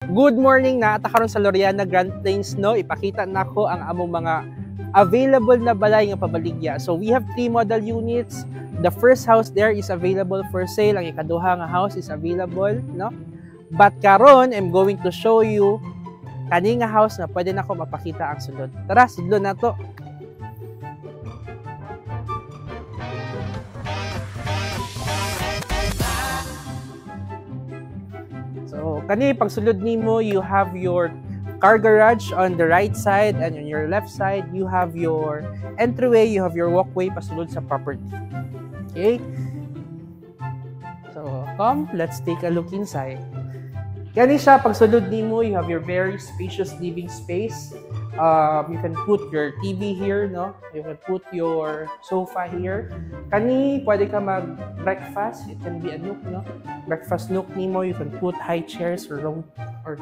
Good morning na karon sa Loriana Grand Plains no. Ipakita nako ang among mga available na balay nga pabaligya. So we have 3 model units. The first house there is available for sale. Ang ikaduha nga house is available no. But karon I'm going to show you kani nga house na pwede nako mapakita ang sulod. Tara, sudlon nato. So, kani pagsulod nimo, you have your car garage on the right side, and on your left side, you have your entryway, you have your walkway pasulod sa property. Okay? So, come, let's take a look inside. Kani siya, pagsulod nimo, you have your very spacious living space. You can put your TV here, no? You can put your sofa here. Kani, pwede ka mag-breakfast. It can be a nook, no? Breakfast nook nimo, you can put high chairs or